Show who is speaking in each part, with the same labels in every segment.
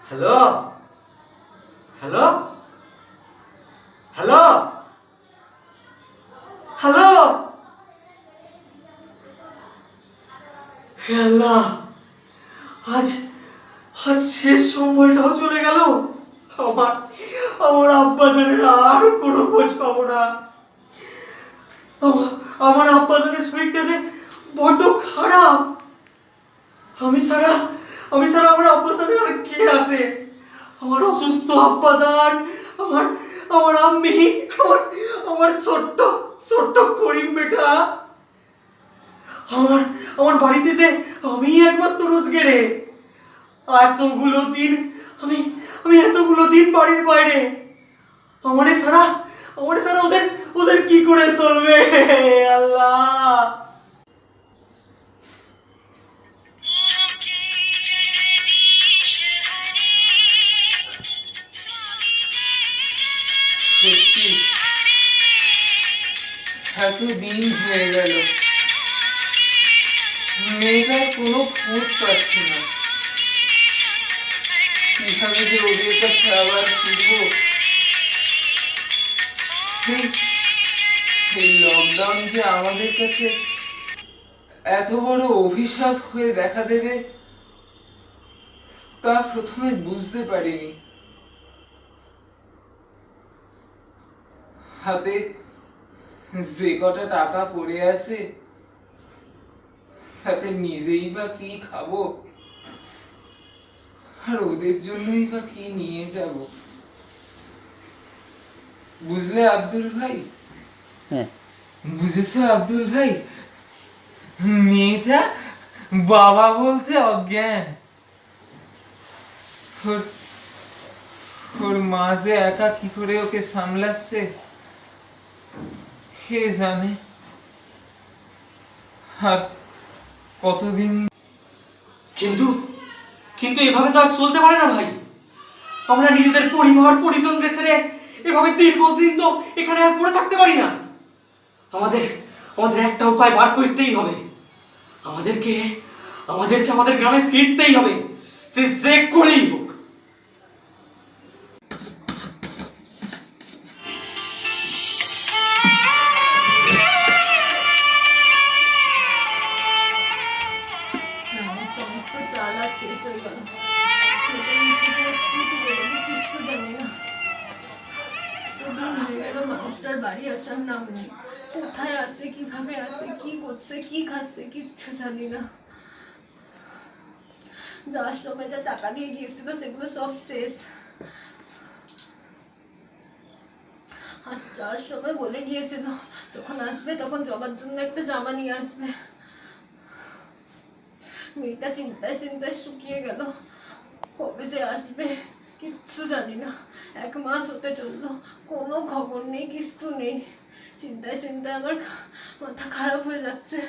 Speaker 1: Hello hello hello hello. হে আল্লাহ, আজ আজ শেষ সময়টাও চলে গেল। আমার আমার আব্বাজানের আর কোনো খোঁজ পাবো না। আমার আমার আব্বাজানের শরীরটা যে বড্ড খারাপ। আমি ছাড়া আমি ছাড়া আমার আব্বাজানের আর কে আছে? আমার অসুস্থ আব্বাজান, আমার আমার আম্মি, আমার আমার ছোট্ট ছোট্ট করিম বেটা। আমার আমার বাড়িতে যে আমি একমাত্র রোজগেরে। এতগুলো দিন আমি আমি এতগুলো দিন বাড়ির বাইরে। আমারে ছাড়া ওদের ওদের কি করে চলবে? আল্লাহ।
Speaker 2: সত্যি এত দিন হয়ে গেল, মেয়েটার কোনো খোঁজ পাচ্ছি না। কিভাবে যে ওদের কাছে আবার ফিরবো? এই লকডাউন যে আমাদের কাছে এত বড় অভিশাপ হয়ে দেখা দেবে তা প্রথমে বুঝতে পারিনি। হাতে যে কটা টাকা পড়ে আছে তাতে নিজেই বা কি খাবো, আর ওদের জন্যই বা কি নিয়ে যাব? বুঝলে আব্দুল ভাই?
Speaker 3: হ্যাঁ,
Speaker 2: বুঝেছো আব্দুল ভাই? মেয়েটা বাবা বলতে অজ্ঞান। ওর ওর মা যে একা কি করে ওকে সামলাচ্ছে কে জানে। আর কতদিন।
Speaker 1: কিন্তু কিন্তু এভাবে তো আর চলতে পারে না ভাই। আমরা নিজেদের পরিবার পরিজন ছেড়ে এভাবে দীর্ঘদিন তো এখানে আর পড়ে থাকতে পারি না। আমাদের আমাদের একটা উপায় বার করতেই হবে। আমাদেরকে আমাদেরকে আমাদের গ্রামে ফিরতেই হবে, সে যে করেই হোক।
Speaker 4: সমস্ত চাল আর শেষ হয়ে গেল। কিচ্ছু জানি না। এতদিন হয়ে গেল মানুষটার বাড়ি আসার নাম নেই। কোথায় আসে, কিভাবে আসে, কি করছে, কি খাচ্ছে, কিচ্ছু জানি না। যাওয়ার সময় যা টাকা দিয়ে গিয়েছিল সেগুলো সব শেষ। আজ যাওয়ার সময় বলে গিয়েছিল যখন আসবে তখন জবার জন্য একটা জামা নিয়ে আসবে। মেয়েটা চিন্তায় চিন্তায় শুকিয়ে গেল। কবে যে আসবে কিচ্ছু জানি না। 1 মাস হতে চললো, কোনো খবর নেই, কিচ্ছু নেই। চিন্তায় চিন্তায় আমার মাথা খারাপ হয়ে যাচ্ছে।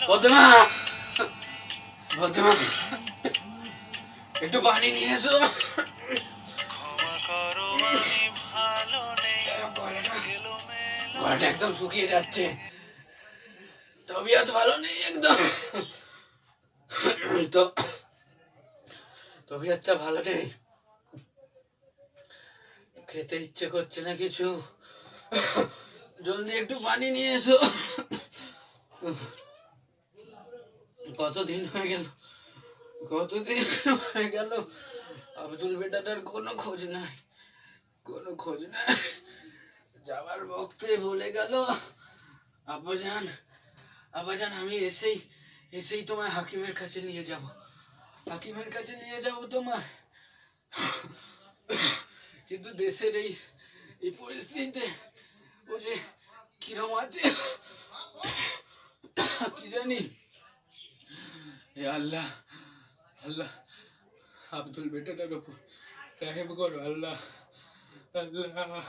Speaker 1: ভদ্রমা, ভদ্রমা, একটু পানি নিয়ে এসো। গলাটা একদম শুকিয়ে যাচ্ছে, তবিয়ত ভালো নেই একদম। তো তবিয়তটা ভালো নেই, খেতে ইচ্ছে করছে না কিছু। জলদি একটু পানি নিয়ে এসো। কতদিন হয়ে গেল, কতদিন হয়ে গেল আব্দুল বেটাটার কোনো খোঁজ নাই, কোনো খোঁজ নাই। যাবার বক্তে বলে গেল, আব্বাজান আব্বাজান আমি এসেই এসেই তোমায় হাকিমের কাছে নিয়ে যাব, হাকিমের কাছে নিয়ে যাব তোমায়। কিন্তু দেশের এই এই পরিস্থিতিতে ও যে কিরম আছে কি জানি। এ আল্লাহ, আল্লাহ আব্দুল বেটাটার উপর রহেম করো আল্লাহ, আল্লাহ।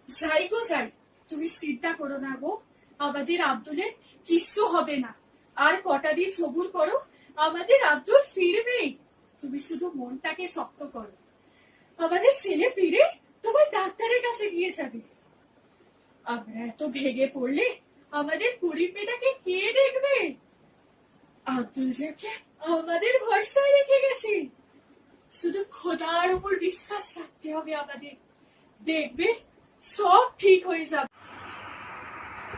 Speaker 5: সাই গো সাই,
Speaker 3: তুমি চিন্তা করো না গো, আমাদের আব্দুলের কিচ্ছু হবে না। আর কটা দিন সবুর করো, আমাদের আব্দুল ফিরবেই। তুমি শুধু মনটাকে শক্ত করো, আমাদের ছেলে ফিরে তোমার ডাক্তারের কাছে গিয়ে যাবে। আমরা এত ভেঙে পড়লে আমাদের পরিবেশটাকে কে দেখবে? আব্দুল যাকে আমাদের ভরসায় রেখে গেছে, শুধু খোদার উপর বিশ্বাস রাখতে হবে আমাদের। দেখবে সব ঠিক হয়ে যাবে।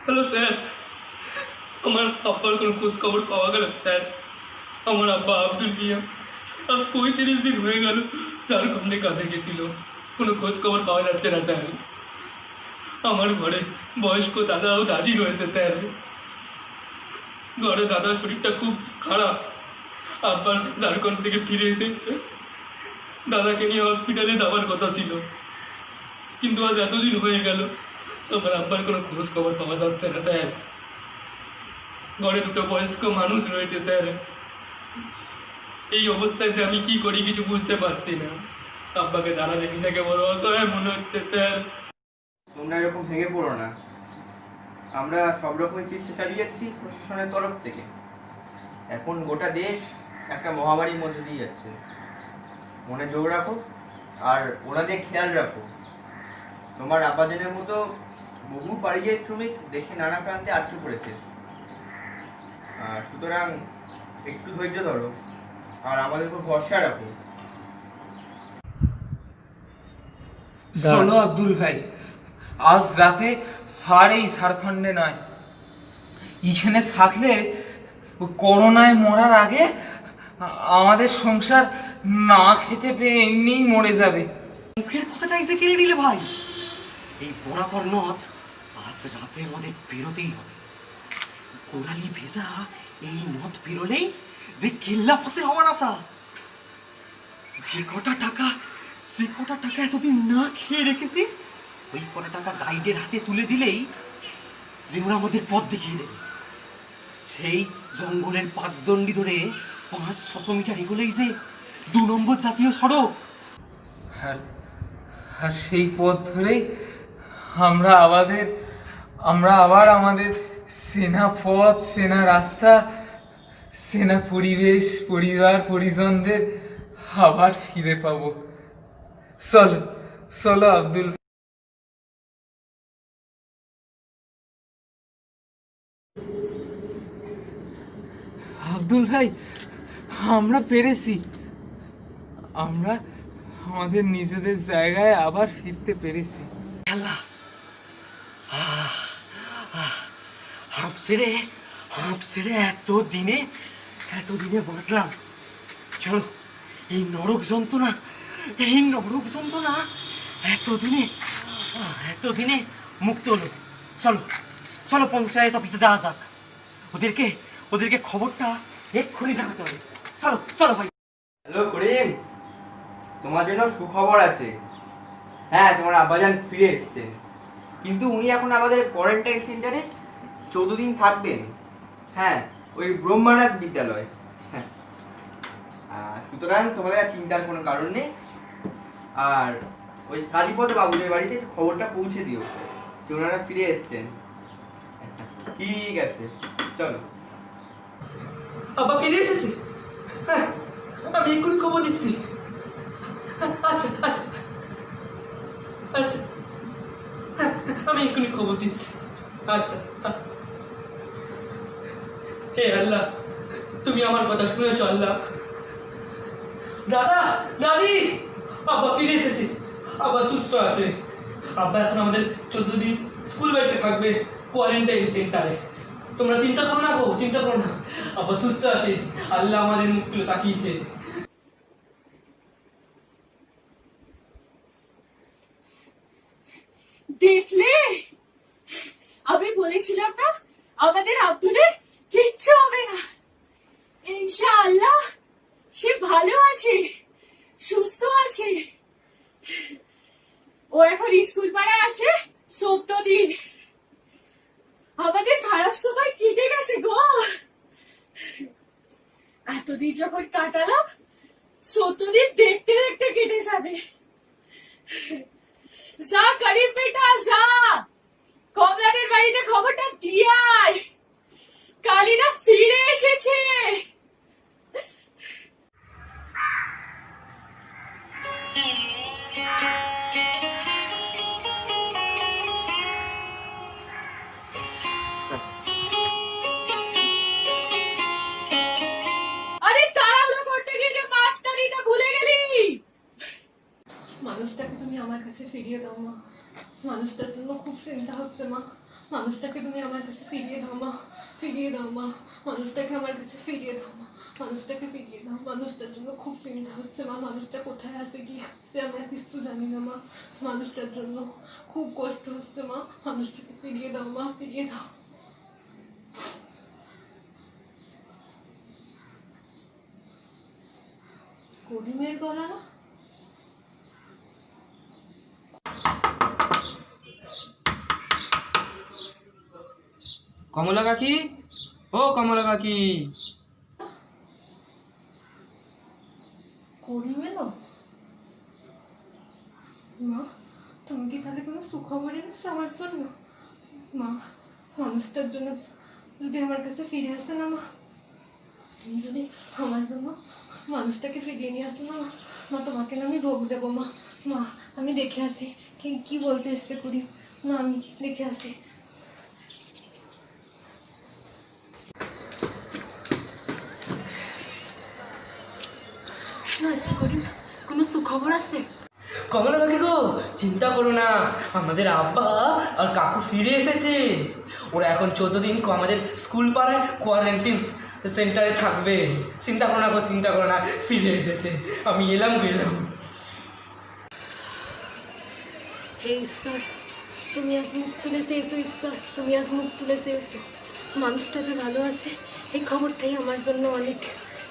Speaker 5: হ্যালো স্যার, আমার আব্বার কোনো খোঁজ খবর পাওয়া গেল স্যার? আমার আব্বা আব্দুল মিয়া আজ 35 দিন হয়ে গেল ঝাড়খণ্ডে কাজে গেছিল, কোনো খোঁজ খবর পাওয়া যাচ্ছে না স্যার। আমার ঘরে বয়স্ক দাদা ও দাদি রয়েছে স্যার। ঘরে দাদার শরীরটা খুব খারাপ, আব্বার ঝাড়খণ্ড থেকে ফিরে এসে দাদাকে নিয়ে হসপিটালে যাওয়ার কথা ছিল, কিন্তু আজ এতদিন হয়ে গেল আমার আব্বার কোনো খোঁজ খবর পাওয়া যাচ্ছে না স্যার। ঘরে দুটো বয়স্ক মানুষ রয়েছে স্যার। এই অবস্থায় যে আমি কি করি কিছু বুঝতে পারছি না। আব্বাকে জানা দেখি থেকে বড় অসহায় মনে হচ্ছে স্যার।
Speaker 6: তোমরা এরকম ভেঙে পড়ো না, আমরা সব রকমের চেষ্টা চালিয়ে যাচ্ছি প্রশাসনের তরফ থেকে। এখন গোটা দেশ একটা মহামারীর মধ্যে দিয়ে যাচ্ছে, মনে জোর রাখো আর ওনাদের খেয়াল রাখো। তোমার আব্বাজানের মতো বহু পরিযায়ী শ্রমিক দেশে নানা প্রান্তে আটকে পড়েছে, আর সুতরাং একটু ধৈর্য ধরো আর আমাদের উপর ভরসা রাখো।
Speaker 2: চলো আব্দুল ভাই, আজ রাতে আর এই ঝাড়খণ্ডে নয়, এখানে থাকলে করোনায় মরার আগে আমাদের সংসার না খেতে পেয়ে এমনিই মরে যাবে।
Speaker 1: মুখের কথাটা এসে কেড়ে নিলে ভাই। এই বরাকর নদ আজ রাতে আমাদের বেরোতেই হবে। কোরালি ভেজা এই নদ বেরোলেই যে কেল্লা ফতে হওয়ার আশা। যে কটা টাকা এতদিন না খেয়ে রেখেছি, ওই কটা টাকা গাইডের হাতে তুলে দিলেই যে ওরা আমাদের পথ দেখিয়ে দেবে। সেই জঙ্গলের পাকদণ্ডি ধরে 500-600 মিটার এগোলেই যে 2 নম্বর জাতীয় সড়ক।
Speaker 2: আর সেই পথ ধরেই আমরা আবার আমাদের সেনা পথ, সেনা রাস্তা, সেনা পরিবেশ, পরিবার পরিজনদের আবার ফিরে পাবো। চলো চলো আব্দুল। আব্দুল ভাই, আমরা পেরেছি। আমরা আমাদের নিজেদের জায়গায় আবার ফিরতে পেরেছি।
Speaker 1: আল্লাহ, হাঁপ ছেড়ে এত দিনে বাঁচলাম। চলো, এই নরক যন্ত্রণা এতদিনে মুক্ত হলো। চলো পঞ্চায়েত অফিসে যাওয়া যাক। ওদেরকে খবরটা এক্ষুনি জানাতে হবে। চলো ভাই।
Speaker 6: হ্যালো করিম, তোমার জন্য সুখবর আছে। হ্যাঁ, তোমার আব্বাজান ফিরে এসেছেন, কিন্তু উনি এখন আমাদের কোয়ারেন্টাইন সেন্টারে 14 দিন থাকবেন। হ্যাঁ, ওই ব্রহ্মানাথ বিদ্যালয়। হ্যাঁ, সুতরাং তোমাদের আর চিন্তার কোনো কারণ নেই। আর ওই কালীপদ বাবুদের বাড়িতে খবরটা পৌঁছে দিও যে ওনারা ফিরে এসেছেন। ঠিক আছে, চলো।
Speaker 5: আব্বা ফিরে এসেছে? হ্যাঁ, আমি এক্ষুনি খবর দিচ্ছি। আচ্ছা হ্যাঁ, আমি এক্ষুনি খবর দিচ্ছি। আচ্ছা। হে আল্লাহ, তুমি আমার কথা শুনেছো আল্লাহ। দাদি, আব্বা ফিরে এসেছে, আব্বা সুস্থ আছে। আব্বা এখন আমাদের 14 দিন স্কুল বাড়িতে থাকবে, কোয়ারেন্টাইন সেন্টারে। তোমরা চিন্তা করো না, আব্বা সুস্থ আছে। আল্লাহ আমাদের মুখগুলো তাকিয়েছে।
Speaker 3: দেখলে, আমি বলেছিলাম না আমাদের আব্দুলের কিচ্ছু হবে না। ইনশাআল্লাহ সে ভালো আছে, সুস্থ আছে। ও এখন স্কুল পাড়ায় আছে 14 দিন। আমাদের খারাপ সময় কেটে গেছে গো। এতদিন যখন কাটালাম, 14 দিন দেখতে দেখতে কেটে যাবে। যা করিম বেটা যা, কমলাদের বাড়িতে খবরটা দিয়ে আয়, কালিনা ফিরে এসেছে। আরে তাড়াহুড়ো করতে গিয়ে যে পাঁচটা দিতে ভুলে গেলি।
Speaker 4: মানুষটাকে তুমি আমার কাছে ফিরিয়ে দাও মা, মানুষটার জন্য খুব চিন্তা হচ্ছে মা, মানুষটাকে তুমি আমার কাছে ফিরিয়ে দাও মা, ফিরিয়ে দাও মা, মানুষটাকে আমার কাছে ফিরিয়ে দাও মা, মানুষটাকে ফিরিয়ে দাও, মানুষটার জন্য খুব চিন্তা হচ্ছে মা, মানুষটা কোথায় আছে কি খাচ্ছে আমরা কিছু জানি না মা, মানুষটার জন্য খুব কষ্ট হচ্ছে মা, মানুষটাকে ফিরিয়ে দাও মা, ফিরিয়ে দাও। করিমের গলা না?
Speaker 7: কমলা কাকি, ও কমলা কাকি,
Speaker 4: করিম এলো? মা, তুমি কি তাহলে কোনো সুখবর এনেছো আমার জন্য? মা, মানুষটার জন্য যদি আমার কাছে ফিরে আসো না মা, তুমি যদি আমার জন্য মানুষটাকে ফিরিয়ে নিয়ে আসো না মা, মা তোমাকে না আমি ভোগ দেবো মা, মা আমি দেখে আসি কি বলতে এসছে করিম, মা আমি দেখে আসি। কি হয়েছে করিম, কোনো সুখবর আছে?
Speaker 7: কমলা কাকি গো, চিন্তা করো না, আমাদের আব্বা আর কাকু ফিরে এসেছে। ওরা এখন 14 দিন আমাদের স্কুল পাড়ায় কোয়ারেন্টিন সেন্টারে থাকবে। চিন্তা করো না গো, চিন্তা করো না, ফিরে এসেছে। আমি এলাম।
Speaker 4: হে ঈশ্বর, তুমি আজ মুখ তুলেছে এসো ঈশ্বর, তুমি আজ মুখ তুলেছে এসো। মানুষটা যে ভালো আছে এই খবরটাই আমার জন্য অনেক।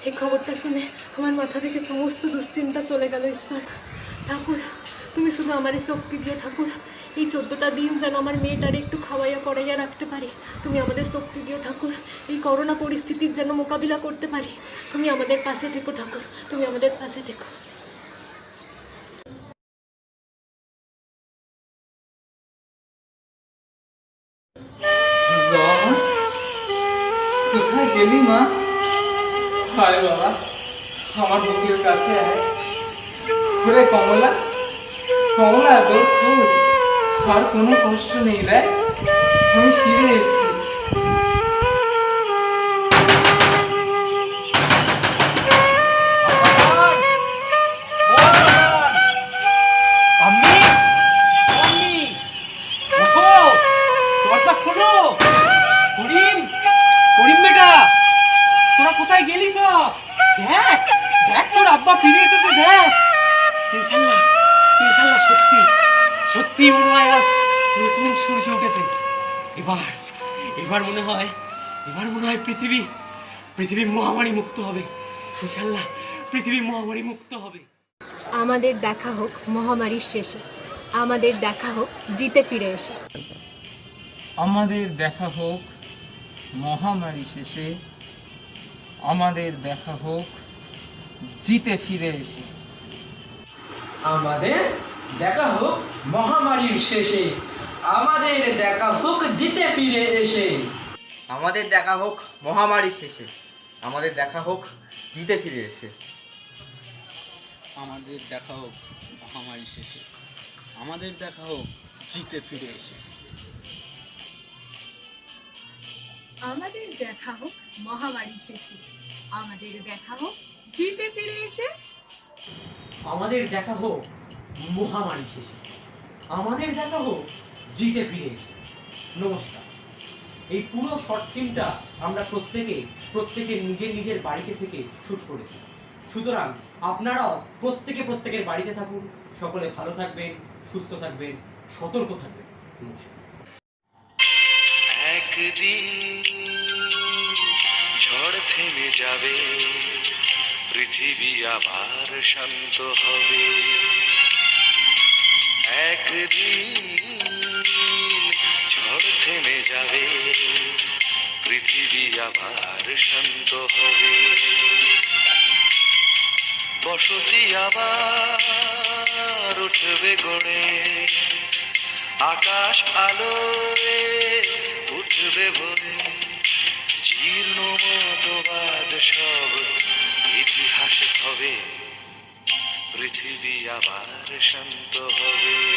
Speaker 4: এই খবরটা শুনে আমার মাথা থেকে সমস্ত দুশ্চিন্তা চলে গেল ঈশ্বর। ঠাকুর, তুমি শুধু আমার শক্তি দিও ঠাকুর, এই 14টা দিন যেন আমার মেয়েটারে একটু খাওয়াইয়া পড়াইয়া রাখতে পারি। তুমি আমাদের শক্তি দিও ঠাকুর, এই করোনা পরিস্থিতির যেন মোকাবিলা করতে পারি। তুমি আমাদের পাশে থেকো ঠাকুর, তুমি আমাদের পাশে থেকো।
Speaker 2: কোথায় গেলি মা? হায় বাবা, আমার বুকের কাছে আয়। ওরে কমলা, কমলা তোর ফুল, আর কোনো কষ্ট নেই রে, আমি ফিরে এসেছি।
Speaker 1: আম্মি, আম্মি, ওঠো, দরজা খোলো। করিম, করিম বেটা, তোরা কোথায় গেলি সব? দেখ, দেখ তোর আব্বা ফিরে এসেছে, দেখ। ইনশাল্লাহ, ইনশাল্লাহ সত্যি, সত্যি মনে হয় আজ নতুন সূর্য উঠেছে। এবার মনে হয় পৃথিবী মহামারী মুক্ত হবে। ইনশাল্লাহ পৃথিবী মহামারী মুক্ত হবে।
Speaker 4: আমাদের দেখা হোক মহামারীর শেষে, আমাদের দেখা হোক জিতে ফিরে এসে।
Speaker 2: আমাদের দেখা হোক মহামারী শেষে, আমাদের দেখা হোক জিতে ফিরে এসে।
Speaker 7: আমাদের দেখা হোক মহামারীর শেষে, আমাদের দেখা হোক জিতে ফিরে এসে।
Speaker 6: আমাদের দেখা হোক মহামারী শেষে, আমাদের দেখা হোক জিতে ফিরে এসে।
Speaker 8: আমাদের দেখা হোক মহামারী শেষে, আমাদের দেখা হোক জিতে ফিরে এসে।
Speaker 3: আমাদের দেখা হোক মহামারী শেষে, আমাদের দেখা হোক জিতে ফিরে এসে।
Speaker 1: আমাদের দেখা হোক মহামারী শেষে, আমাদের দেখা হোক জিতে ফিরে এসে। নমস্কার। এই পুরো শর্ট ফিল্মটা আমরা প্রত্যেকে নিজের বাড়িতে থেকে শ্যুট করেছি। সুতরাং আপনারাও প্রত্যেকের বাড়িতে থাকুন, সকলে ভালো থাকবেন, সুস্থ থাকবেন, সতর্ক থাকবেন। নমস্কার।
Speaker 9: একদিন ঝড় থেমে যাবে, পৃথিবী আবার শান্ত হবে। একদিন ঝড় থেমে যাবে, পৃথিবী আবার শান্ত হবে। বসতি আবার উঠবে গড়ে, আকাশ আলোয় উঠবে ভরে, জীর্ণ মতবাদ সব ইতিহাস হবে, পৃথিবী আবার শান্ত হবে।